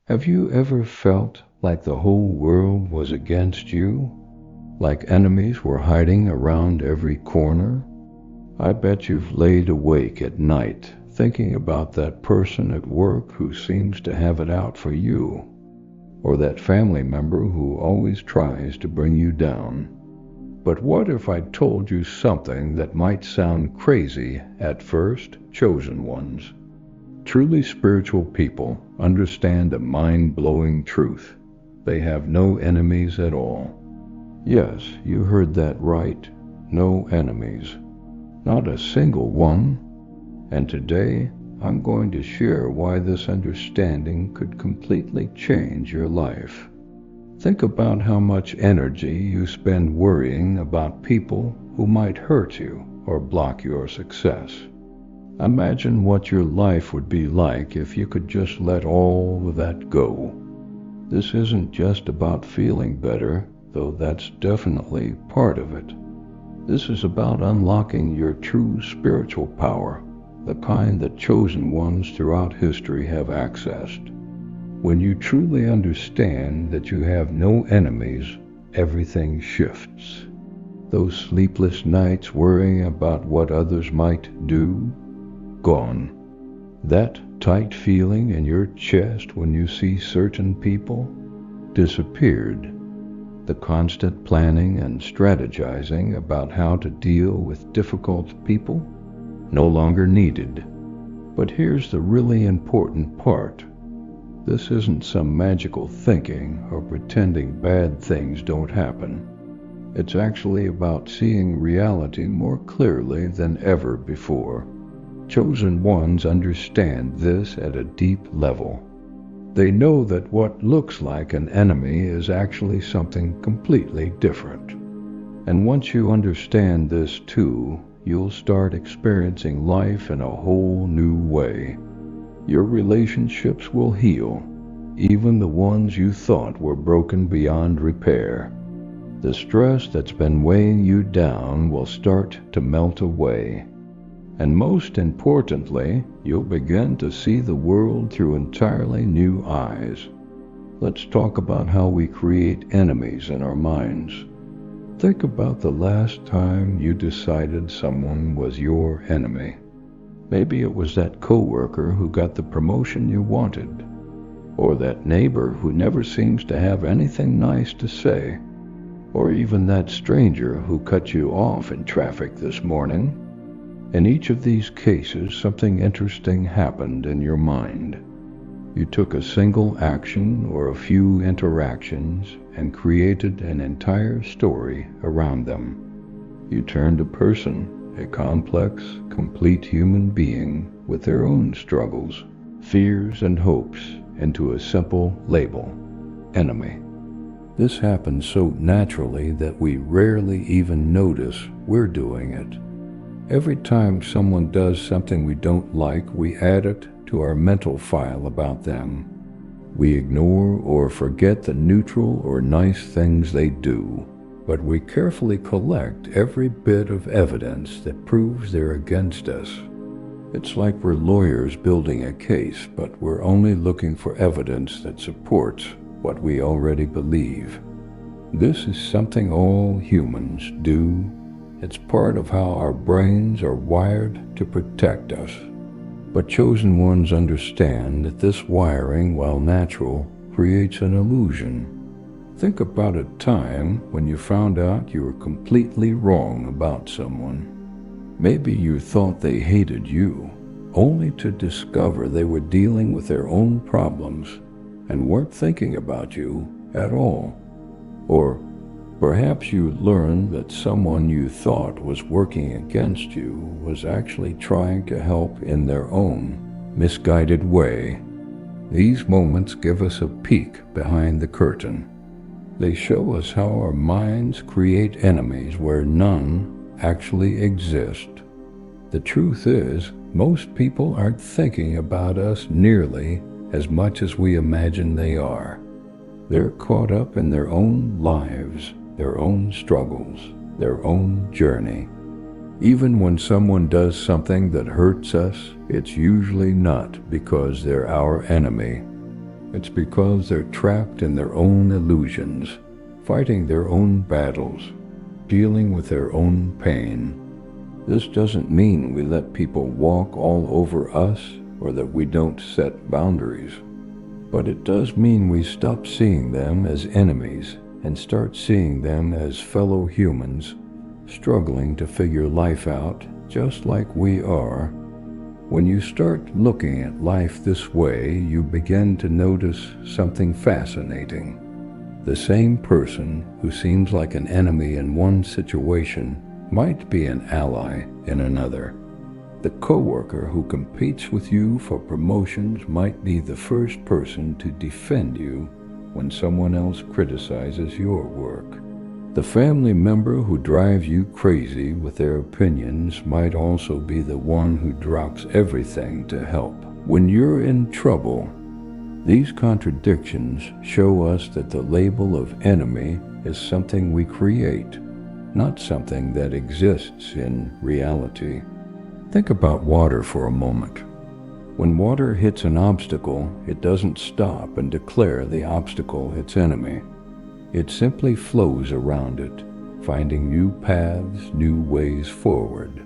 Have you ever felt like the whole world was against you? Like enemies were hiding around every corner? I bet you've laid awake at night thinking about that person at work who seems to have it out for you, or that family member who always tries to bring you down. But what if I told you something that might sound crazy at first, chosen ones? Truly spiritual people understand a mind-blowing truth. They have no enemies at all. Yes, you heard that right. No enemies. Not a single one. And today, I'm going to share why this understanding could completely change your life. Think about how much energy you spend worrying about people who might hurt you or block your success. Imagine what your life would be like if you could just let all of that go. This isn't just about feeling better, though that's definitely part of it. This is about unlocking your true spiritual power, the kind that chosen ones throughout history have accessed. When you truly understand that you have no enemies, everything shifts. Those sleepless nights worrying about what others might do, gone. That tight feeling in your chest when you see certain people, disappeared. The constant planning and strategizing about how to deal with difficult people, no longer needed. But here's the really important part. This isn't some magical thinking or pretending bad things don't happen. It's actually about seeing reality more clearly than ever before. Chosen ones understand this at a deep level. They know that what looks like an enemy is actually something completely different. And once you understand this too, you'll start experiencing life in a whole new way. Your relationships will heal, even the ones you thought were broken beyond repair. The stress that's been weighing you down will start to melt away. And most importantly, you'll begin to see the world through entirely new eyes. Let's talk about how we create enemies in our minds. Think about the last time you decided someone was your enemy. Maybe it was that coworker who got the promotion you wanted, or that neighbor who never seems to have anything nice to say, or even that stranger who cut you off in traffic this morning. In each of these cases, something interesting happened in your mind. You took a single action or a few interactions and created an entire story around them. You turned a person, a complex, complete human being with their own struggles, fears, and hopes, into a simple label: enemy. This happens so naturally that we rarely even notice we're doing it. Every time someone does something we don't like, we add it to our mental file about them. We ignore or forget the neutral or nice things they do, but we carefully collect every bit of evidence that proves they're against us. It's like we're lawyers building a case, but we're only looking for evidence that supports what we already believe. This is something all humans do. It's part of how our brains are wired to protect us. But chosen ones understand that this wiring, while natural, creates an illusion. Think about a time when you found out you were completely wrong about someone. Maybe you thought they hated you, only to discover they were dealing with their own problems and weren't thinking about you at all. Or perhaps you learned that someone you thought was working against you was actually trying to help in their own misguided way. These moments give us a peek behind the curtain. They show us how our minds create enemies where none actually exist. The truth is, most people aren't thinking about us nearly as much as we imagine they are. They're caught up in their own lives, their own struggles, their own journey. Even when someone does something that hurts us, it's usually not because they're our enemy. It's because they're trapped in their own illusions, fighting their own battles, dealing with their own pain. This doesn't mean we let people walk all over us or that we don't set boundaries. But it does mean we stop seeing them as enemies and start seeing them as fellow humans, struggling to figure life out just like we are. When you start looking at life this way, you begin to notice something fascinating. The same person who seems like an enemy in one situation might be an ally in another. The coworker who competes with you for promotions might be the first person to defend you when someone else criticizes your work. The family member who drives you crazy with their opinions might also be the one who drops everything to help when you're in trouble. These contradictions show us that the label of enemy is something we create, not something that exists in reality. Think about water for a moment. When water hits an obstacle, it doesn't stop and declare the obstacle its enemy. It simply flows around it, finding new paths, new ways forward.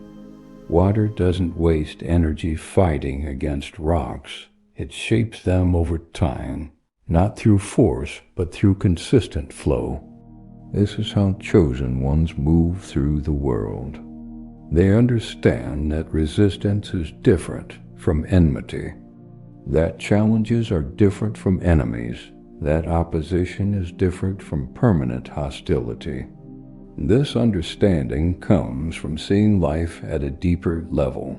Water doesn't waste energy fighting against rocks. It shapes them over time, not through force, but through consistent flow. This is how chosen ones move through the world. They understand that resistance is different from enmity, that challenges are different from enemies, that opposition is different from permanent hostility. This understanding comes from seeing life at a deeper level.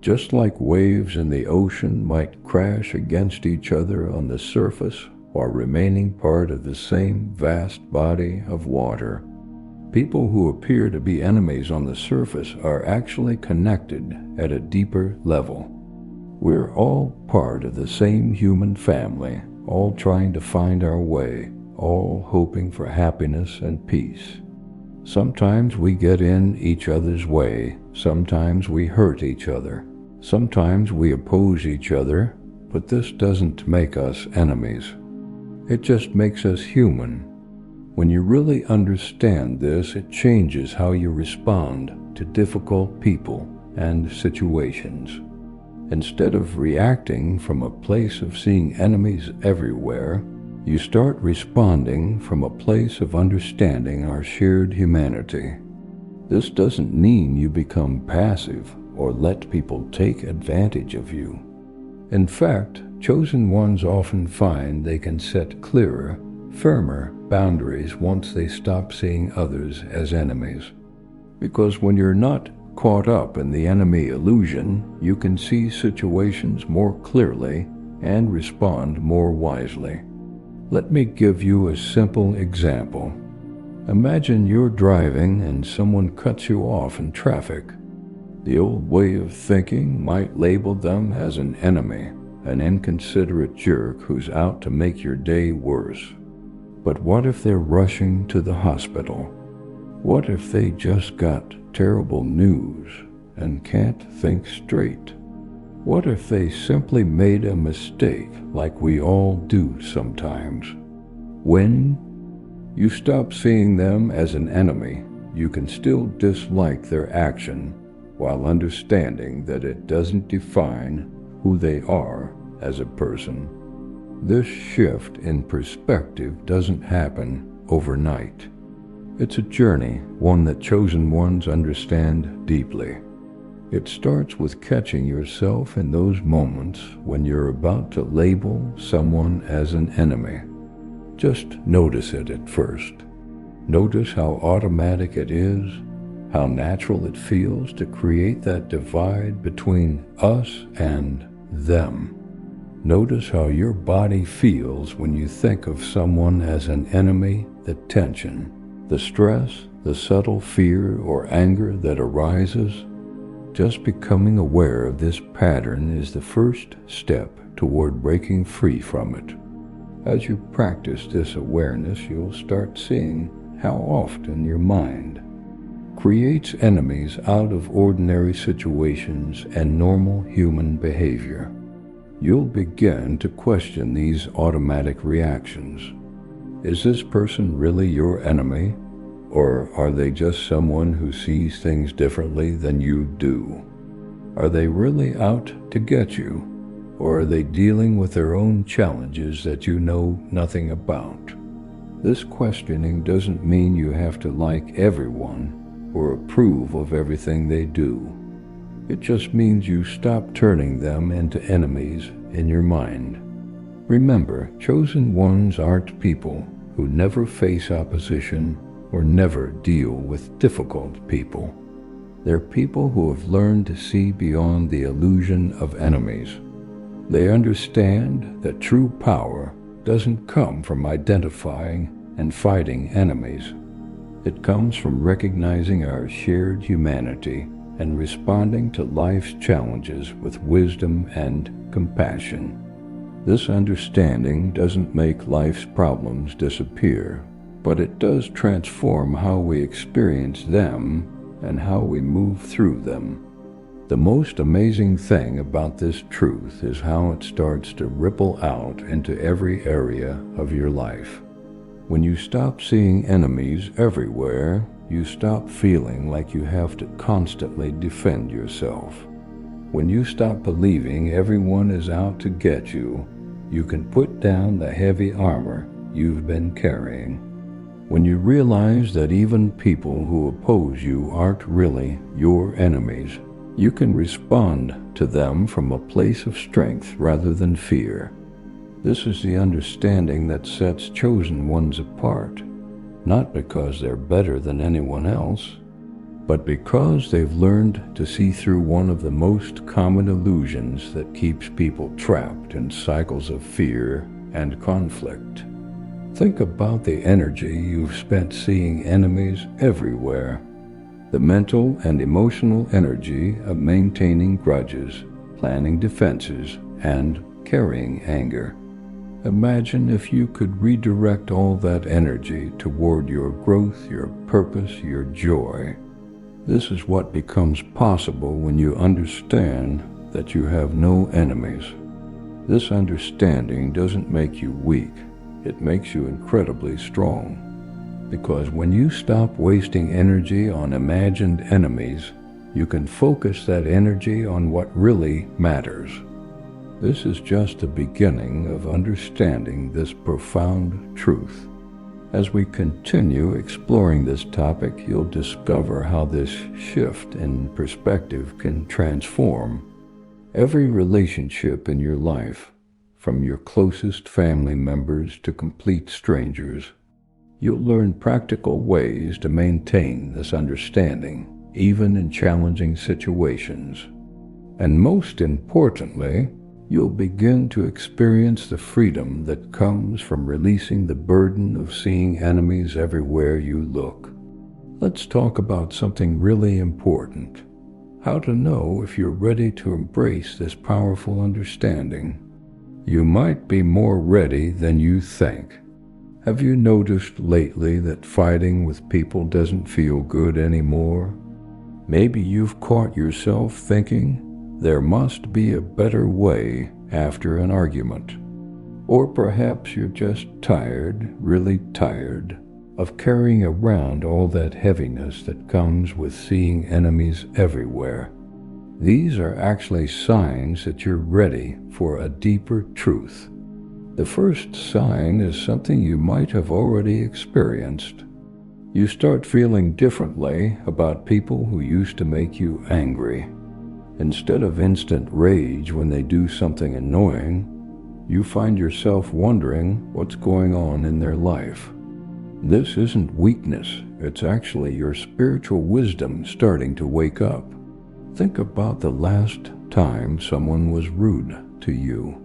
Just like waves in the ocean might crash against each other on the surface while remaining part of the same vast body of water, people who appear to be enemies on the surface are actually connected at a deeper level. We're all part of the same human family, all trying to find our way, all hoping for happiness and peace. Sometimes we get in each other's way, sometimes we hurt each other, sometimes we oppose each other, but this doesn't make us enemies. It just makes us human. When you really understand this, it changes how you respond to difficult people and situations. Instead of reacting from a place of seeing enemies everywhere, you start responding from a place of understanding our shared humanity. This doesn't mean you become passive or let people take advantage of you. In fact, chosen ones often find they can set clearer, firmer boundaries once they stop seeing others as enemies. Because when you're not caught up in the enemy illusion, you can see situations more clearly and respond more wisely. Let me give you a simple example. Imagine you're driving and someone cuts you off in traffic. The old way of thinking might label them as an enemy, an inconsiderate jerk who's out to make your day worse. But what if they're rushing to the hospital? What if they just got terrible news and can't think straight? What if they simply made a mistake like we all do sometimes? When you stop seeing them as an enemy, you can still dislike their action while understanding that it doesn't define who they are as a person. This shift in perspective doesn't happen overnight. It's a journey, one that chosen ones understand deeply. It starts with catching yourself in those moments when you're about to label someone as an enemy. Just notice it at first. Notice how automatic it is, how natural it feels to create that divide between us and them. Notice how your body feels when you think of someone as an enemy, the tension, the stress, the subtle fear or anger that arises. Just becoming aware of this pattern is the first step toward breaking free from it. As you practice this awareness, you'll start seeing how often your mind creates enemies out of ordinary situations and normal human behavior. you'll begin to question these automatic reactions. Is this person really your enemy, or are they just someone who sees things differently than you do? Are they really out to get you, or are they dealing with their own challenges that you know nothing about? This questioning doesn't mean you have to like everyone or approve of everything they do. It just means you stop turning them into enemies in your mind. Remember, chosen ones aren't people who never face opposition or never deal with difficult people. They're people who have learned to see beyond the illusion of enemies. They understand that true power doesn't come from identifying and fighting enemies. It comes from recognizing our shared humanity and responding to life's challenges with wisdom and compassion. This understanding doesn't make life's problems disappear, but it does transform how we experience them and how we move through them. The most amazing thing about this truth is how it starts to ripple out into every area of your life. When you stop seeing enemies everywhere, you stop feeling like you have to constantly defend yourself. When you stop believing everyone is out to get you, you can put down the heavy armor you've been carrying. When you realize that even people who oppose you aren't really your enemies, you can respond to them from a place of strength rather than fear. This is the understanding that sets chosen ones apart, not because they're better than anyone else, but because they've learned to see through one of the most common illusions that keeps people trapped in cycles of fear and conflict. Think about the energy you've spent seeing enemies everywhere. The mental and emotional energy of maintaining grudges, planning defenses, and carrying anger. Imagine if you could redirect all that energy toward your growth, your purpose, your joy. This is what becomes possible when you understand that you have no enemies. This understanding doesn't make you weak, it makes you incredibly strong. Because when you stop wasting energy on imagined enemies, you can focus that energy on what really matters. This is just the beginning of understanding this profound truth. As we continue exploring this topic, you'll discover how this shift in perspective can transform every relationship in your life, from your closest family members to complete strangers. You'll learn practical ways to maintain this understanding, even in challenging situations. And most importantly, you'll begin to experience the freedom that comes from releasing the burden of seeing enemies everywhere you look. Let's talk about something really important: how to know if you're ready to embrace this powerful understanding. You might be more ready than you think. Have you noticed lately that fighting with people doesn't feel good anymore? Maybe you've caught yourself thinking, there must be a better way after an argument. Or perhaps you're just tired, really tired, of carrying around all that heaviness that comes with seeing enemies everywhere. These are actually signs that you're ready for a deeper truth. The first sign is something you might have already experienced. You start feeling differently about people who used to make you angry. Instead of instant rage when they do something annoying, you find yourself wondering what's going on in their life. This isn't weakness, it's actually your spiritual wisdom starting to wake up. Think about the last time someone was rude to you.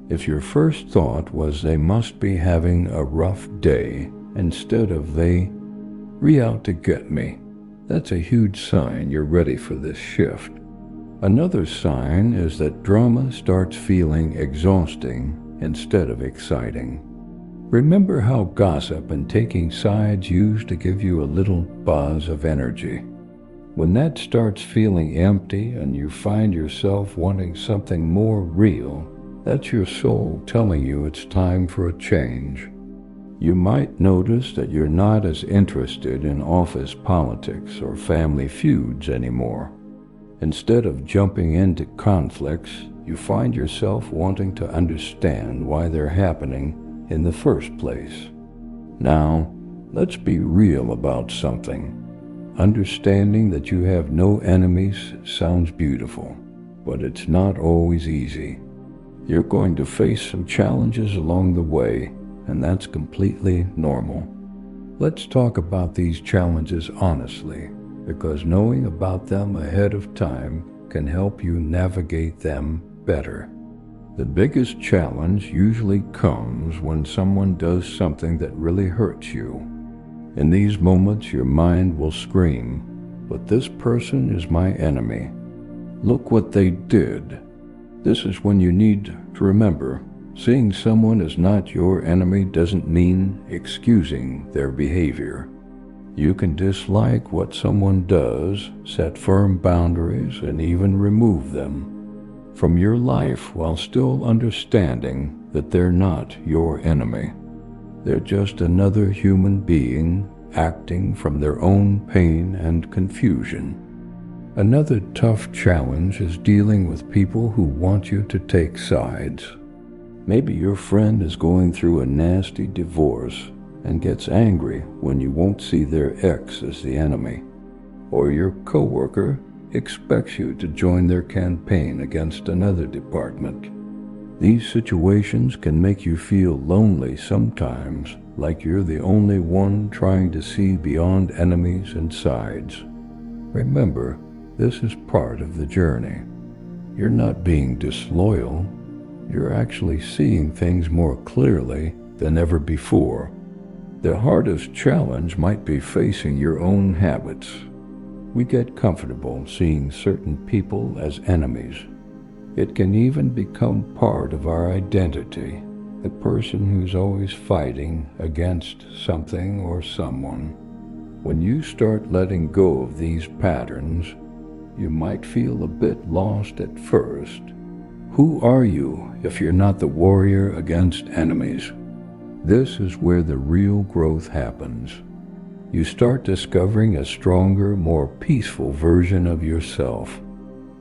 If your first thought was they must be having a rough day, instead of they out to get me, that's a huge sign you're ready for this shift. Another sign is that drama starts feeling exhausting instead of exciting. Remember how gossip and taking sides used to give you a little buzz of energy. When that starts feeling empty and you find yourself wanting something more real, That's your soul telling you it's time for a change. You might notice that you're not as interested in office politics or family feuds anymore. Instead of jumping into conflicts, you find yourself wanting to understand why they're happening in the first place. Now, let's be real about something. Understanding that you have no enemies sounds beautiful, but it's not always easy. You're going to face some challenges along the way, and that's completely normal. Let's talk about these challenges honestly, because knowing about them ahead of time can help you navigate them better. The biggest challenge usually comes when someone does something that really hurts you. In these moments, your mind will scream, "But this person is my enemy. Look what they did." This is when you need to remember, seeing someone as not your enemy doesn't mean excusing their behavior. You can dislike what someone does, set firm boundaries, and even remove them from your life while still understanding that they're not your enemy. They're just another human being acting from their own pain and confusion. Another tough challenge is dealing with people who want you to take sides. Maybe your friend is going through a nasty divorce and gets angry when you won't see their ex as the enemy. Or your coworker expects you to join their campaign against another department. These situations can make you feel lonely sometimes, like you're the only one trying to see beyond enemies and sides. Remember, this is part of the journey. You're not being disloyal. You're actually seeing things more clearly than ever before. The hardest challenge might be facing your own habits. We get comfortable seeing certain people as enemies. It can even become part of our identity, a person who's always fighting against something or someone. When you start letting go of these patterns, you might feel a bit lost at first. Who are you if you're not the warrior against enemies? This is where the real growth happens. You start discovering a stronger, more peaceful version of yourself.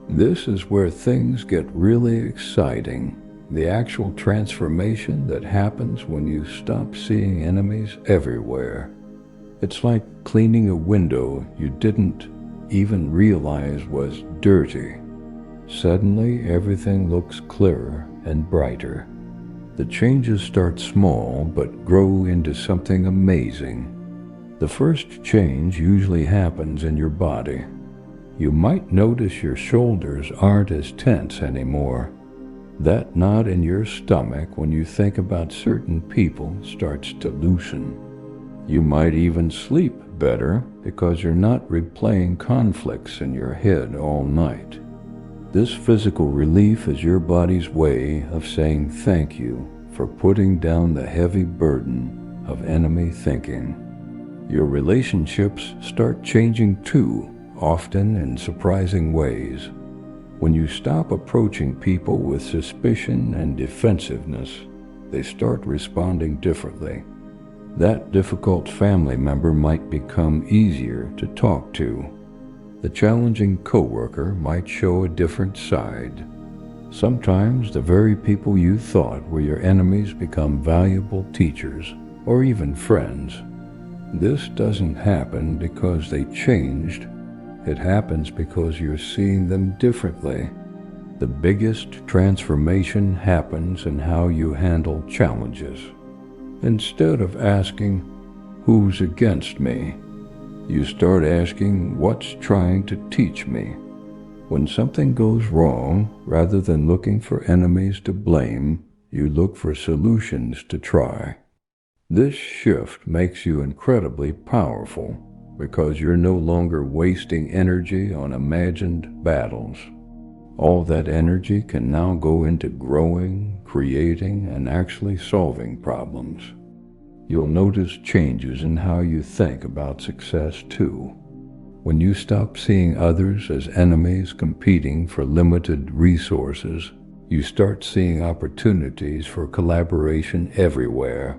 This is where things get really exciting, the actual transformation that happens when you stop seeing enemies everywhere. It's like cleaning a window you didn't even realize was dirty. Suddenly, everything looks clearer and brighter. The changes start small but grow into something amazing. The first change usually happens in your body. You might notice your shoulders aren't as tense anymore. That knot in your stomach when you think about certain people starts to loosen. You might even sleep better because you're not replaying conflicts in your head all night. This physical relief is your body's way of saying thank you for putting down the heavy burden of enemy thinking. Your relationships start changing too, often in surprising ways. When you stop approaching people with suspicion and defensiveness, they start responding differently. That difficult family member might become easier to talk to. The challenging coworker might show a different side. Sometimes the very people you thought were your enemies become valuable teachers or even friends. This doesn't happen because they changed. It happens because you're seeing them differently. The biggest transformation happens in how you handle challenges. Instead of asking, "Who's against me?" you start asking, "What's trying to teach me?" When something goes wrong, rather than looking for enemies to blame, you look for solutions to try. This shift makes you incredibly powerful because you're no longer wasting energy on imagined battles. All that energy can now go into growing, creating, and actually solving problems. You'll notice changes in how you think about success too. When you stop seeing others as enemies competing for limited resources, You start seeing opportunities for collaboration everywhere.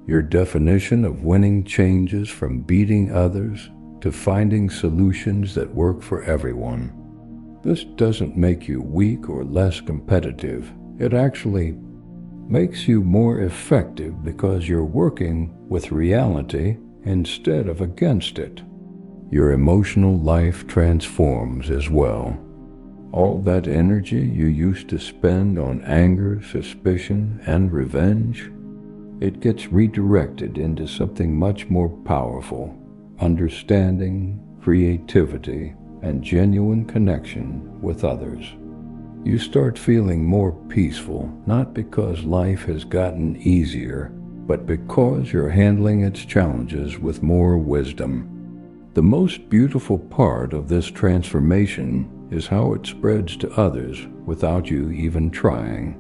Your definition of winning changes from beating others to finding solutions that work for everyone. This doesn't make you weak or less competitive. It actually makes you more effective because you're working with reality instead of against it. Your emotional life transforms as well. All that energy you used to spend on anger, suspicion, and revenge, it gets redirected into something much more powerful: understanding, creativity, and genuine connection with others. You start feeling more peaceful, not because life has gotten easier, but because you're handling its challenges with more wisdom. The most beautiful part of this transformation is how it spreads to others without you even trying.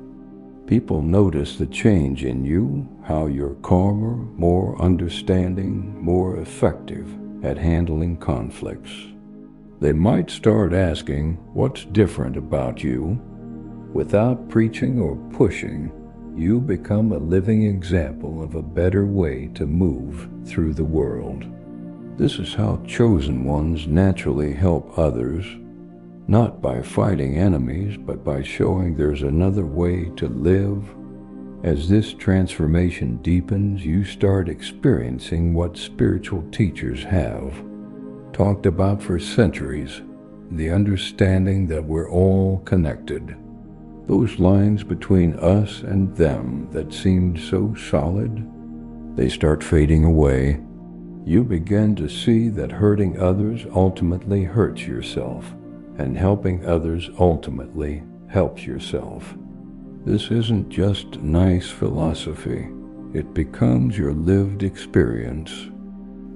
People notice the change in you, how you're calmer, more understanding, more effective at handling conflicts. They might start asking, "What's different about you?" Without preaching or pushing, you become a living example of a better way to move through the world. This is how chosen ones naturally help others, not by fighting enemies, but by showing there's another way to live. As this transformation deepens, you start experiencing what spiritual teachers have talked about for centuries: the understanding that we're all connected. Those lines between us and them that seemed so solid, they start fading away. You begin to see that hurting others ultimately hurts yourself, and helping others ultimately helps yourself. This isn't just nice philosophy. It becomes your lived experience.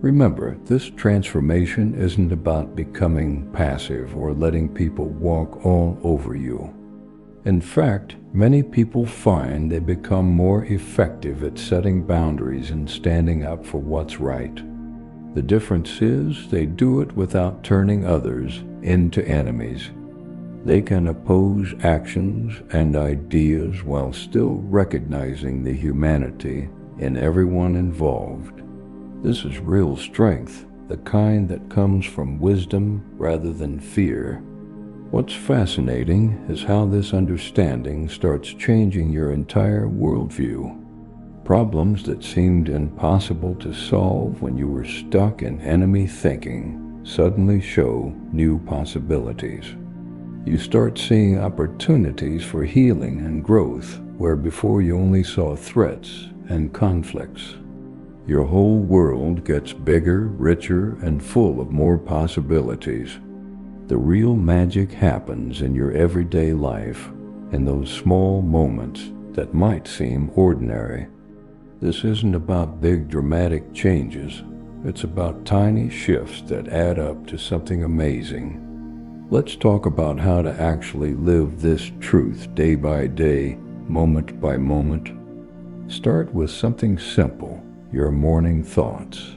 Remember, this transformation isn't about becoming passive or letting people walk all over you. In fact, many people find they become more effective at setting boundaries and standing up for what's right. The difference is they do it without turning others into enemies. They can oppose actions and ideas while still recognizing the humanity in everyone involved. This is real strength, the kind that comes from wisdom rather than fear. What's fascinating is how this understanding starts changing your entire worldview. Problems that seemed impossible to solve when you were stuck in enemy thinking suddenly show new possibilities. You start seeing opportunities for healing and growth where before you only saw threats and conflicts. Your whole world gets bigger, richer, and full of more possibilities. The real magic happens in your everyday life, in those small moments that might seem ordinary. This isn't about big dramatic changes. It's about tiny shifts that add up to something amazing. Let's talk about how to actually live this truth day by day, moment by moment. Start with something simple: your morning thoughts.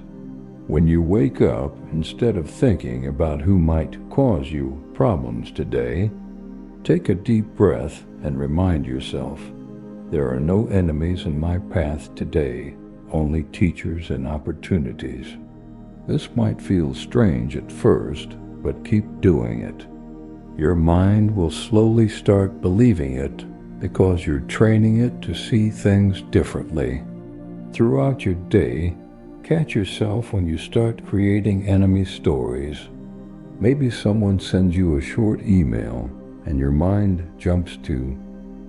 When you wake up, instead of thinking about who might cause you problems today, take a deep breath and remind yourself, there are no enemies in my path today, only teachers and opportunities. This might feel strange at first, but keep doing it. Your mind will slowly start believing it because you're training it to see things differently. Throughout your day, catch yourself when you start creating enemy stories. Maybe someone sends you a short email and your mind jumps to,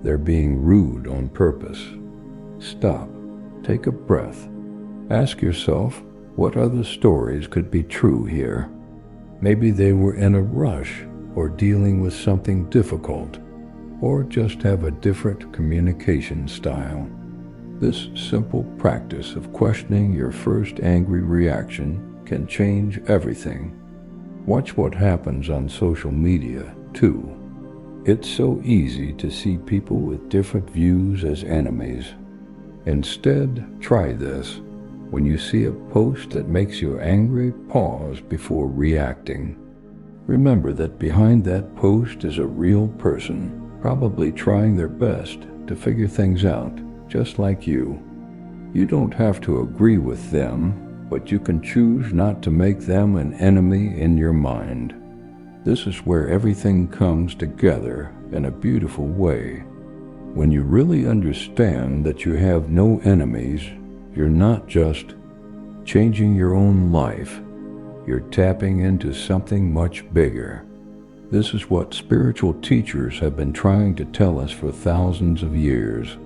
they're being rude on purpose. Stop. Take a breath. Ask yourself, what other stories could be true here? Maybe they were in a rush or dealing with something difficult, or just have a different communication style. This simple practice of questioning your first angry reaction can change everything. Watch what happens on social media, too. It's so easy to see people with different views as enemies. Instead, try this. When you see a post that makes you angry, pause before reacting. Remember that behind that post is a real person. probably trying their best to figure things out, just like you. You don't have to agree with them, but you can choose not to make them an enemy in your mind. This is where everything comes together in a beautiful way. When you really understand that you have no enemies, you're not just changing your own life, you're tapping into something much bigger. This is what spiritual teachers have been trying to tell us for thousands of years.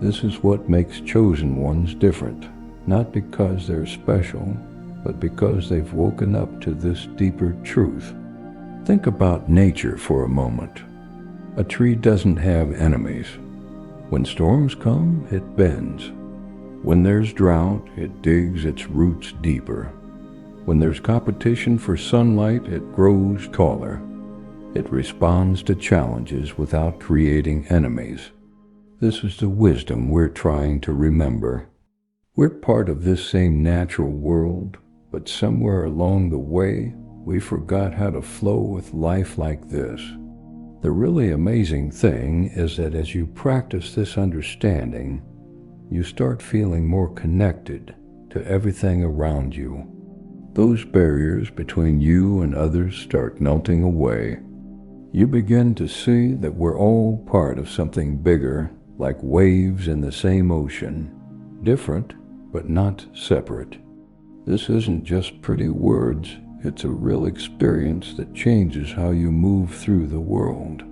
This is what makes chosen ones different, not because they're special, but because they've woken up to this deeper truth. Think about nature for a moment. A tree doesn't have enemies. When storms come, it bends. When there's drought, it digs its roots deeper. When there's competition for sunlight, it grows taller. It responds to challenges without creating enemies. This is the wisdom we're trying to remember. We're part of this same natural world, but somewhere along the way, we forgot how to flow with life like this. The really amazing thing is that as you practice this understanding, you start feeling more connected to everything around you. Those barriers between you and others start melting away. You begin to see that we're all part of something bigger, like waves in the same ocean, different but not separate. This isn't just pretty words, it's a real experience that changes how you move through the world.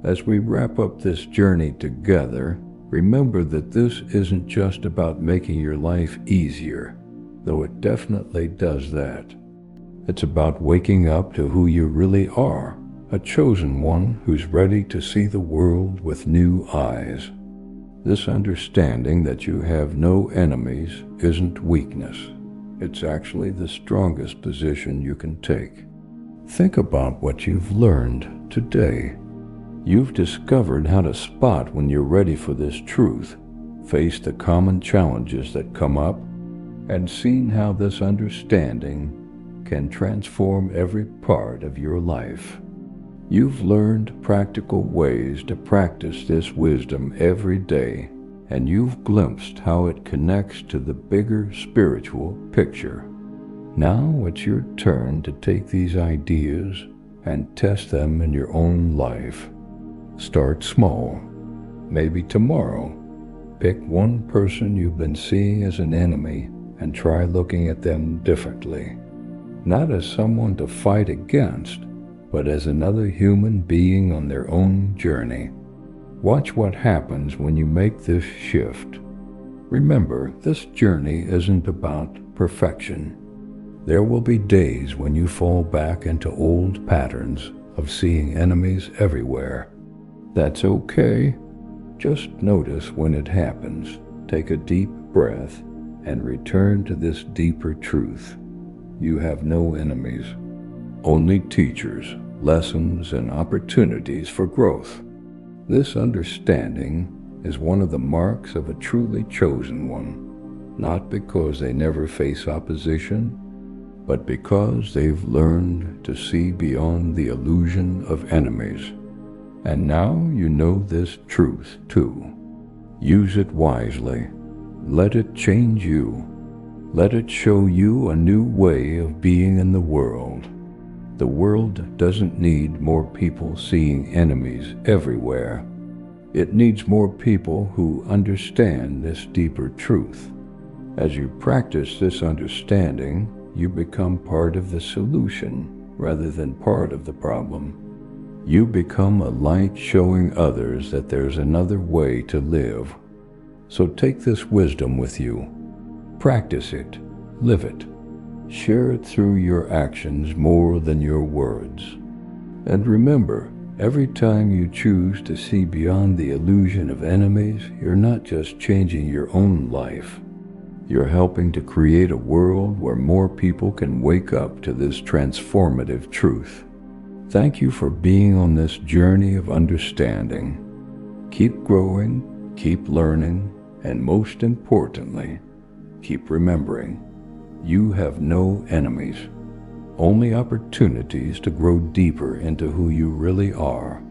As we wrap up this journey together, remember that this isn't just about making your life easier, though it definitely does that. It's about waking up to who you really are, a chosen one who's ready to see the world with new eyes. This understanding that you have no enemies isn't weakness. It's actually the strongest position you can take. Think about what you've learned today. You've discovered how to spot when you're ready for this truth, face the common challenges that come up, and seen how this understanding can transform every part of your life. You've learned practical ways to practice this wisdom every day, and you've glimpsed how it connects to the bigger spiritual picture. Now it's your turn to take these ideas and test them in your own life. Start small. Maybe tomorrow, pick one person you've been seeing as an enemy and try looking at them differently. Not as someone to fight against, but as another human being on their own journey. Watch what happens when you make this shift. Remember, this journey isn't about perfection. There will be days when you fall back into old patterns of seeing enemies everywhere. That's okay. Just notice when it happens. Take a deep breath and return to this deeper truth. You have no enemies. Only teachers, lessons, and opportunities for growth. This understanding is one of the marks of a truly chosen one, not because they never face opposition, but because they've learned to see beyond the illusion of enemies. And now you know this truth too. Use it wisely. Let it change you. Let it show you a new way of being in the world. The world doesn't need more people seeing enemies everywhere. It needs more people who understand this deeper truth. As you practice this understanding, you become part of the solution rather than part of the problem. You become a light showing others that there's another way to live. So take this wisdom with you. Practice it. Live it. Share it through your actions more than your words. And remember, every time you choose to see beyond the illusion of enemies, you're not just changing your own life. You're helping to create a world where more people can wake up to this transformative truth. Thank you for being on this journey of understanding. Keep growing, keep learning, and most importantly, keep remembering. You have no enemies, only opportunities to grow deeper into who you really are.